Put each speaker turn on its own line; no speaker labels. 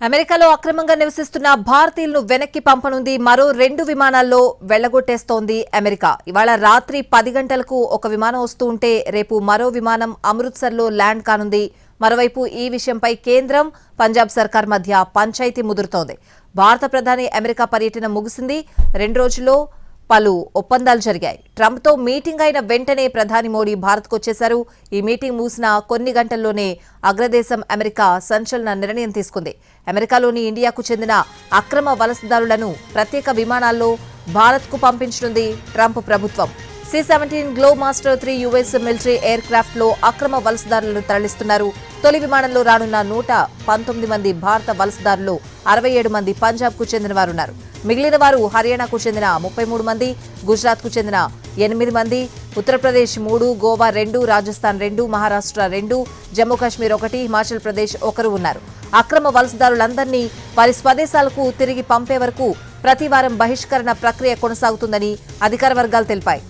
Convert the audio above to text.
అమెరికాలో అక్రమంగా నివసిస్తున్న భారతీయులను వెనక్కి పంపనుంది. మరో 2 విమానాల్లో వెళ్లగొట్టేస్తోంది అమెరికా. ఇవాళ రాత్రి 10 గంటలకు ఒక విమానం వస్తూ ఉంటే రేపు మరో విమానం అమృత్సర్లో ల్యాండ్ కానుంది. మరోవైపు ఈ విషయంపై కేంద్రం, పంజాబ్ సర్కార్ మధ్య పంచాయతీ ముదురుతోంది. భారత ప్రధాని అమెరికా పర్యటన ముగిసింది. 2 రోజుల్లో పలు ఒప్పందాలు జరిగాయి. ట్రంప్తో మీటింగ్ అయిన వెంటనే ప్రధాని మోడీ భారత్కు వచ్చేశారు. ఈ మీటింగ్ ముగిసిన కొన్ని గంటల్లోనే అగ్రదేశం అమెరికా సంచలన నిర్ణయం తీసుకుంది. అమెరికాలోని ఇండియాకు చెందిన అక్రమ వలసదారులను ప్రత్యేక విమానాల్లో భారత్కు పంపించనుంది ట్రంప్ ప్రభుత్వం. C-17 globe master 3 US military air craft లో అక్రమ వలసదారులను తరలిస్తున్నారు. తొలి విమానంలో రానున్న 119 మంది భారత వలసదారులు 67 మంది పంజాబ్ కు చెందిన వారున్నారు. మిగిలిన వారు హర్యానాకు చెందిన 33 మంది, గుజరాత్ కు చెందిన 8 మంది, ఉత్తరప్రదేశ్ 3, గోవా 2, రాజస్థాన్ 2, మహారాష్ట్ర 2, జమ్మూ కాశ్మీర్ 1, హిమాచల్ ప్రదేశ్ 1 ఉన్నారు. అక్రమ వలసదారులందరినీ వారి స్వదేశాలకు తిరిగి పంపే వరకు ప్రతి వారం బహిష్కరణ ప్రక్రియ కొనసాగుతుందని అధికార వర్గాలు తెలిపాయి.